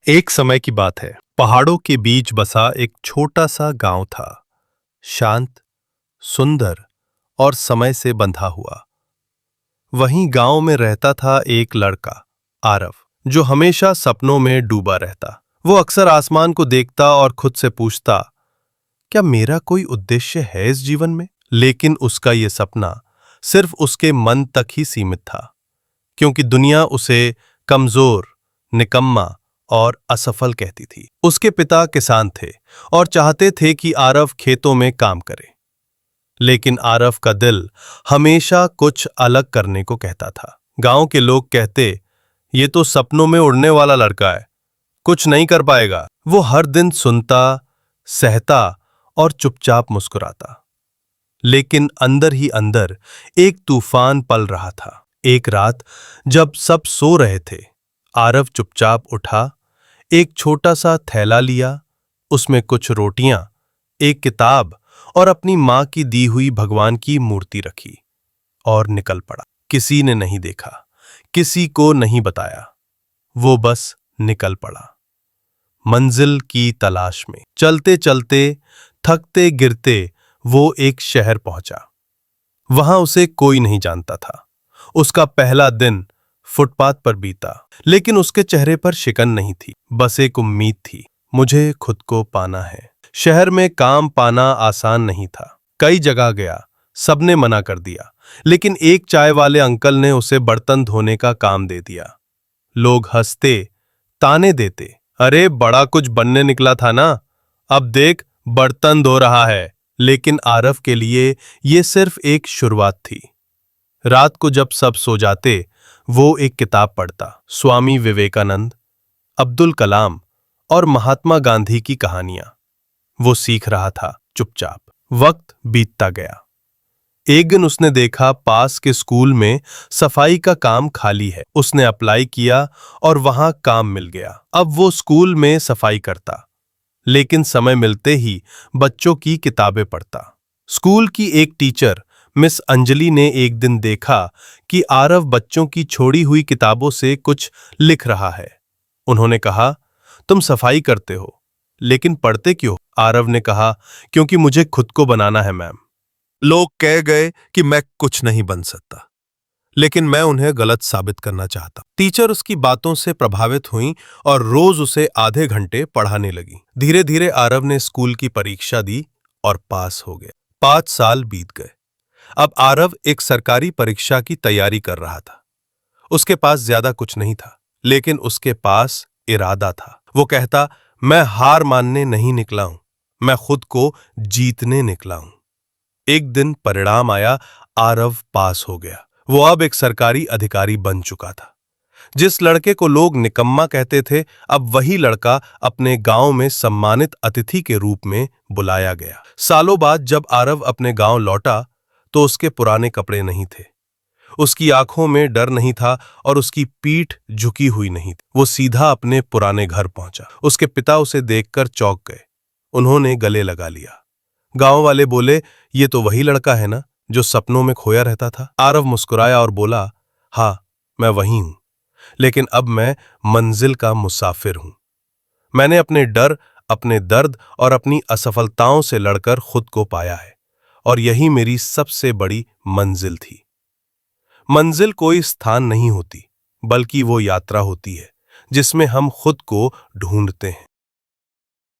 एक समय की बात है। पहाड़ों के बीच बसा एक छोटा सा गांव था। शांत, सुंदर और समय से बंधा हुआ। वहीं गांव में रहता था एक लड़का, आरव, जो हमेशा सपनों में डूबा रहता। वो अक्सर आसमान को देखता और खुद से पूछता, क्या मेरा कोई उद्देश्य है इस जीवन में? लेकिन उसका ये सपना सिर्फ उसके मन तक ही सीमित था, क्योंकि दुनिया उसे कमजोर, निकम्मा और असफल कहती थी। उसके पिता किसान थे और चाहते थे कि आरव खेतों में काम करे, लेकिन आरव का दिल हमेशा कुछ अलग करने को कहता था। गांव के लोग कहते, ये तो सपनों में उड़ने वाला लड़का है, कुछ नहीं कर पाएगा। वो हर दिन सुनता, सहता और चुपचाप मुस्कुराता, लेकिन अंदर ही अंदर एक तूफान पल रहा था। एक रात जब सब सो रहे थे, आरव चुपचाप उठा, एक छोटा सा थैला लिया, उसमें कुछ रोटियां, एक किताब और अपनी मां की दी हुई भगवान की मूर्ति रखी और निकल पड़ा। किसी ने नहीं देखा, किसी को नहीं बताया, वो बस निकल पड़ा मंजिल की तलाश में। चलते चलते, थकते गिरते वो एक शहर पहुंचा। वहां उसे कोई नहीं जानता था। उसका पहला दिन फुटपाथ पर बीता, लेकिन उसके चेहरे पर शिकन नहीं थी, बस एक उम्मीद थी, मुझे खुद को पाना है। शहर में काम पाना आसान नहीं था। कई जगह गया, सबने मना कर दिया, लेकिन एक चाय वाले अंकल ने उसे बर्तन धोने का काम दे दिया। लोग हंसते, ताने देते, अरे बड़ा कुछ बनने निकला था ना, अब देख बर्तन धो रहा है। लेकिन आरव के लिए ये सिर्फ एक शुरुआत थी। रात को जब सब सो जाते, वो एक किताब पढ़ता, स्वामी विवेकानंद, अब्दुल कलाम और महात्मा गांधी की कहानियां। वो सीख रहा था चुपचाप। वक्त बीतता गया। एक दिन उसने देखा पास के स्कूल में सफाई का काम खाली है। उसने अप्लाई किया और वहां काम मिल गया। अब वो स्कूल में सफाई करता, लेकिन समय मिलते ही बच्चों की किताबें पढ़ता। स्कूल की एक टीचर मिस अंजलि ने एक दिन देखा कि आरव बच्चों की छोड़ी हुई किताबों से कुछ लिख रहा है। उन्होंने कहा, तुम सफाई करते हो, लेकिन पढ़ते क्यों? आरव ने कहा, क्योंकि मुझे खुद को बनाना है मैम। लोग कह गए कि मैं कुछ नहीं बन सकता, लेकिन मैं उन्हें गलत साबित करना चाहता। टीचर उसकी बातों से प्रभावित हुई और रोज उसे आधे घंटे पढ़ाने लगी। धीरे धीरे आरव ने स्कूल की परीक्षा दी और पास हो गया। 5 साल बीत गए। अब आरव एक सरकारी परीक्षा की तैयारी कर रहा था। उसके पास ज्यादा कुछ नहीं था, लेकिन उसके पास इरादा था। वो कहता, मैं हार मानने नहीं निकला हूं, मैं खुद को जीतने निकला हूं। एक दिन परिणाम आया, आरव पास हो गया। वो अब एक सरकारी अधिकारी बन चुका था। जिस लड़के को लोग निकम्मा कहते थे, अब वही लड़का अपने गांव में सम्मानित अतिथि के रूप में बुलाया गया। सालों बाद जब आरव अपने गांव लौटा, तो उसके पुराने कपड़े नहीं थे, उसकी आंखों में डर नहीं था और उसकी पीठ झुकी हुई नहीं थी। वो सीधा अपने पुराने घर पहुंचा। उसके पिता उसे देखकर चौंक गए। उन्होंने गले लगा लिया। गांव वाले बोले, ये तो वही लड़का है ना जो सपनों में खोया रहता था। आरव मुस्कुराया और बोला, हाँ मैं वही हूं, लेकिन अब मैं मंजिल का मुसाफिर हूं। मैंने अपने डर, अपने दर्द और अपनी असफलताओं से लड़कर खुद को पाया है, और यही मेरी सबसे बड़ी मंजिल थी। मंजिल कोई स्थान नहीं होती, बल्कि वो यात्रा होती है जिसमें हम खुद को ढूंढते हैं।